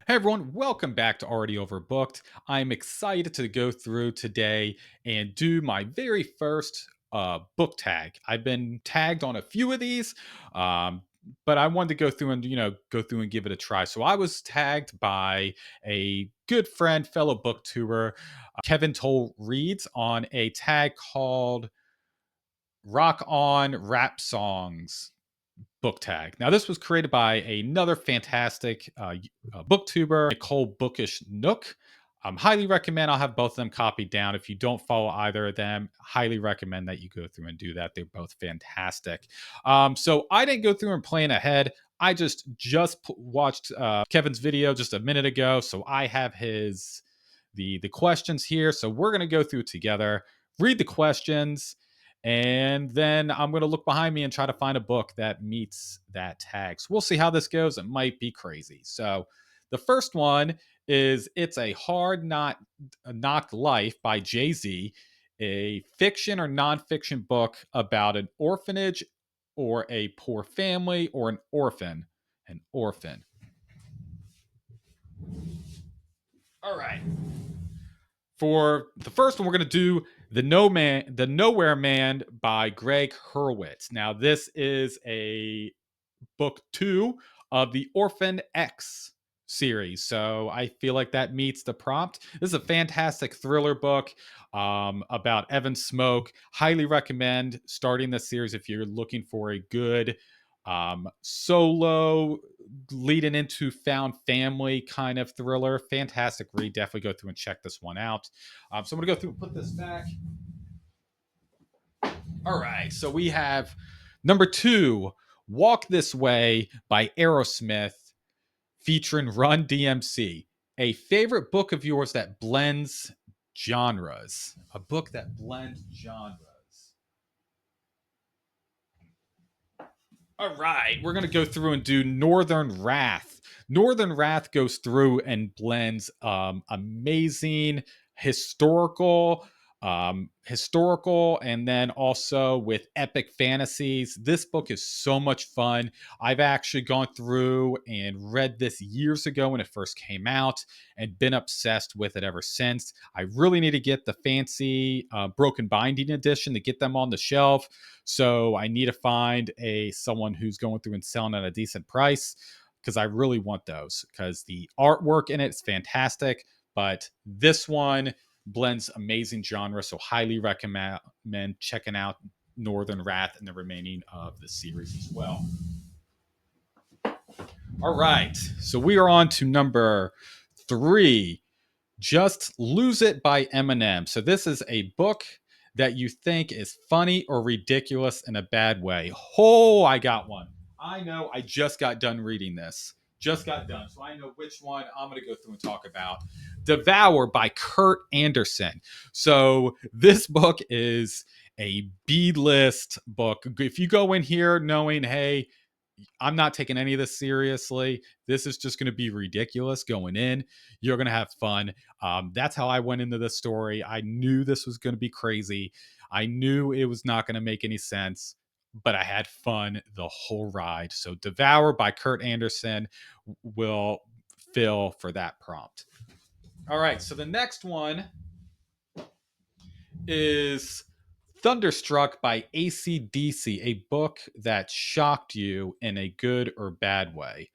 Hey everyone, welcome back to Already Overbooked. I'm excited to go through today and do my very first book tag. I've been tagged on a few of these, um, but I wanted to go through and go through and give it a try. So I was tagged by a good friend, fellow booktuber, Kevin Toll Reads, on a tag called Rock On Rap Songs book tag. Now, this was created by another fantastic booktuber, Nicole Bookish Nook. Highly recommend. I'll have both of them copied down. If you don't follow either of them, highly recommend that you go through and do that. They're both fantastic. So I didn't go through and plan ahead. I just watched Kevin's video just a minute ago, so I have the questions here. So we're gonna go through it together, read the questions, and then I'm going to look behind me and try to find a book that meets that tag. So we'll see how this goes. It might be crazy. So the first one is It's a Hard Knock Life by Jay-Z, a fiction or nonfiction book about an orphanage or a poor family or an orphan. An orphan. All right. For the first one, we're going to do the Nowhere Man by Greg Hurwitz. Now, this is a book 2 of the Orphan X series. So I feel like that meets the prompt. This is a fantastic thriller book about Evan Smoke. Highly recommend starting this series if you're looking for a good solo leading into found family kind of thriller. Fantastic read. Definitely go through and check this one out. So I'm going to go through and put this back. All right. So we have number 2, Walk This Way by Aerosmith, featuring Run DMC. A favorite book of yours that blends genres. A book that blends genres. All right, we're going to go through and do Northern Wrath. Northern Wrath goes through and blends amazing historical, and then also with epic fantasies. This book is so much fun. I've actually gone through and read this years ago when it first came out and been obsessed with it ever since. I really need to get the fancy broken binding edition to get them on the shelf. So I need to find someone who's going through and selling at a decent price, because I really want those, because the artwork in it is fantastic. But this one blends amazing genre, so highly recommend checking out Northern Wrath and the remaining of the series as well. All right, so we are on to number 3, Just Lose It by Eminem. So this is a book that you think is funny or ridiculous in a bad way. Oh, I got one. I know. I just got done reading this. Just got done. So I know which one I'm going to go through and talk about. Devour by Kurt Anderson. So this book is a B-list book. If you go in here knowing, hey, I'm not taking any of this seriously, this is just going to be ridiculous going in, you're going to have fun. That's how I went into this story. I knew this was going to be crazy. I knew it was not going to make any sense, but I had fun the whole ride. So Devour by Kurt Anderson will fill for that prompt. All right, so the next one is Thunderstruck by AC/DC, a book that shocked you in a good or bad way.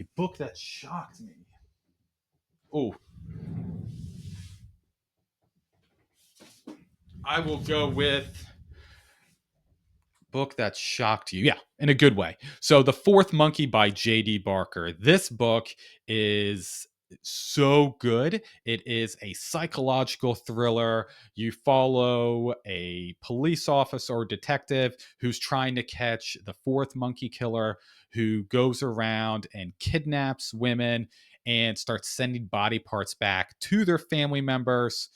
A book that shocked me. Oh, I will go with book that shocked you. Yeah, in a good way. So The Fourth Monkey by J.D. Barker. This book is so good. It is a psychological thriller. You follow a police officer or detective who's trying to catch the fourth monkey killer, who goes around and kidnaps women and starts sending body parts back to their family members.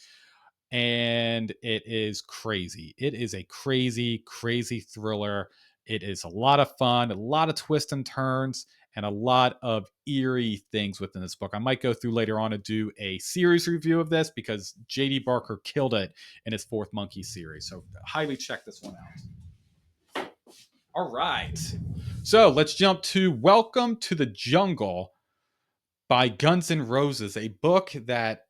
And it is crazy. It is a crazy, crazy thriller. It is a lot of fun, a lot of twists and turns, and a lot of eerie things within this book. I might go through later on to do a series review of this, because J.D. Barker killed it in his Fourth Monkey series. So highly check this one out. All right. So let's jump to Welcome to the Jungle by Guns N' Roses, a book that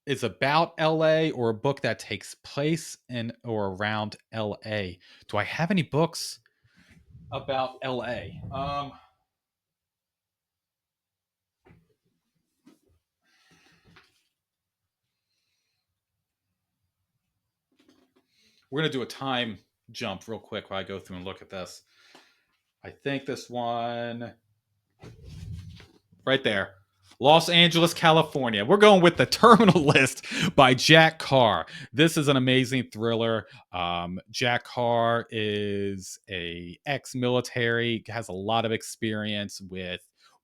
is about LA or a book that takes place in or around LA. Do I have any books about LA? We're going to do a time jump real quick while I go through and look at this. I think this one right there. Los Angeles, California. We're going with The Terminal List by Jack Carr. This is an amazing thriller. Jack Carr is a ex-military, has a lot of experience with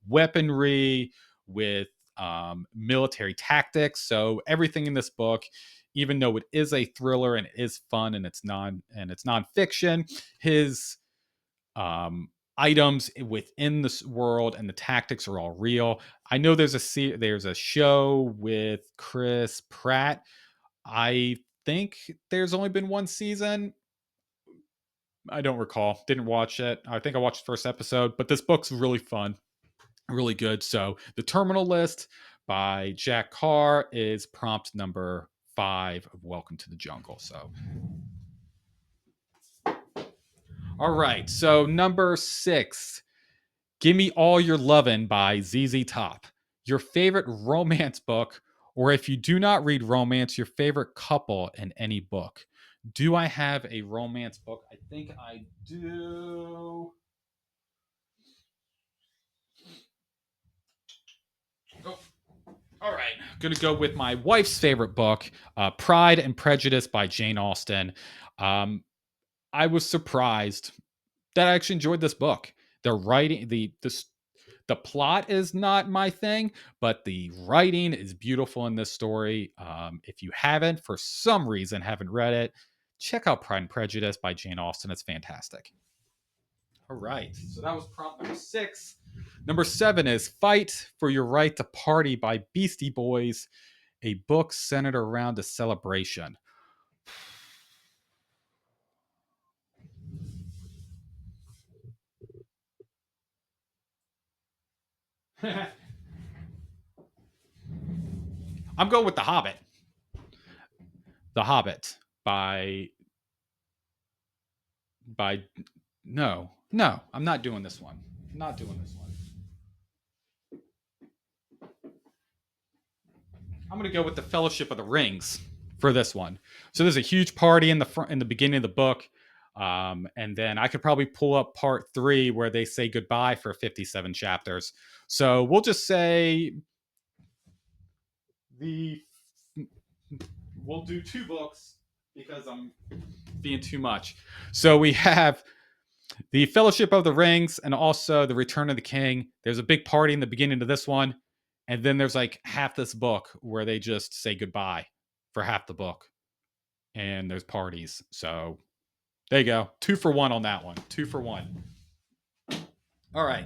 weaponry, with military tactics. So everything in this book, even though it is a thriller and it is fun and it's nonfiction, his um, items within this world and the tactics are all real. I know there's a show with Chris Pratt. I think there's only been one season. I don't recall. Didn't watch it. I think I watched the first episode, but this book's really fun, really good. So, The Terminal List by Jack Carr is prompt number 5 of Welcome to the Jungle. So, all right. So, number 6, Gimme All Your Lovin' by ZZ Top. Your favorite romance book, or if you do not read romance, your favorite couple in any book. Do I have a romance book? I think I do. Oh, all right. I'm going to go with my wife's favorite book, Pride and Prejudice by Jane Austen. Um, I was surprised that I actually enjoyed this book. The writing, the plot is not my thing, but the writing is beautiful in this story. If you haven't, for some reason, haven't read it, check out Pride and Prejudice by Jane Austen. It's fantastic. All right. So that was prompt number 6. Number 7 is Fight for Your Right to Party by Beastie Boys, a book centered around a celebration. I'm going with The Hobbit. The Hobbit by no, I'm not doing this one. I'm not doing this one. I'm going to go with the Fellowship of the Rings for this one. So there's a huge party in the front in the beginning of the book, and then I could probably pull up part 3 where they say goodbye for 57 chapters. So we'll just say the we'll do 2 books because I'm being too much. So we have the Fellowship of the Rings and also the Return of the King. There's a big party in the beginning of this one, and then there's like half this book where they just say goodbye for half the book, and there's parties. So there you go, 2 for 1 on that one. 2 for 1. All right.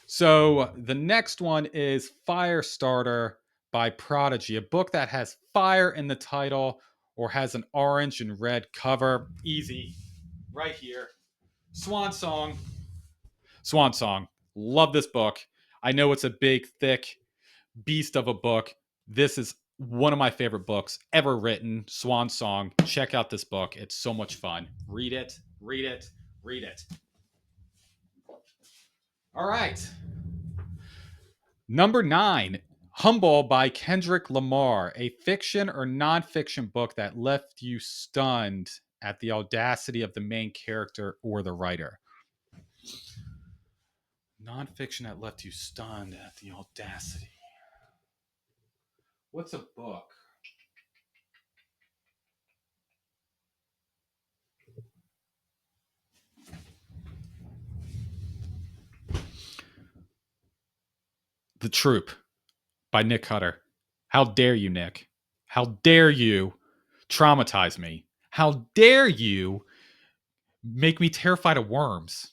So the next one is Firestarter by Prodigy, a book that has fire in the title or has an orange and red cover. Easy, right here. Swan Song. Swan Song. Love this book. I know it's a big, thick beast of a book. This is one of my favorite books ever written. Swan Song. Check out this book. It's so much fun. Read it, read it, read it. All right. Number 9, Humble by Kendrick Lamar, a fiction or nonfiction book that left you stunned at the audacity of the main character or the writer. Nonfiction that left you stunned at the audacity. What's a book? The Troop by Nick Cutter. How dare you, Nick? How dare you traumatize me? How dare you make me terrified of worms?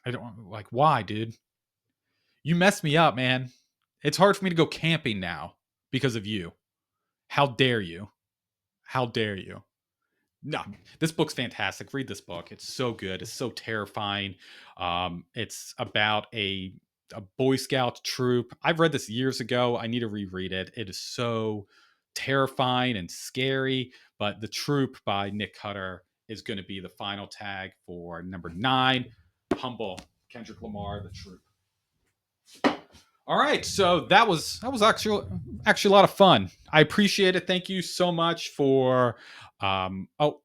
I don't like why, dude. You messed me up, man. It's hard for me to go camping now because of you. How dare you? How dare you? No, this book's fantastic. Read this book. It's so good. It's so terrifying. It's about a a Boy Scout troop. I've read this years ago. I need to reread it. It is so terrifying and scary. But The Troop by Nick Cutter is going to be the final tag for number 9. Humble, Kendrick Lamar, The Troop. All right, so that was actually a lot of fun. I appreciate it. Thank you so much for. Oh,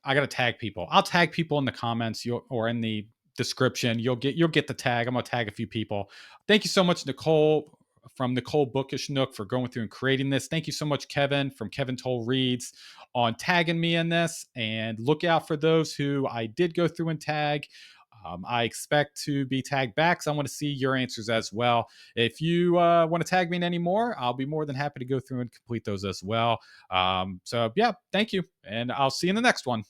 I gotta tag people. I'll tag people in the comments or in the description. You'll get the tag. I'm gonna tag a few people. Thank you so much, Nicole from Nicole Bookish Nook for going through and creating this. Thank you so much, Kevin from Kevin Toll Reads on tagging me in this. And look out for those who I did go through and tag. I expect to be tagged back, so I want to see your answers as well. If you want to tag me in any more, I'll be more than happy to go through and complete those as well. So, yeah, thank you. And I'll see you in the next one.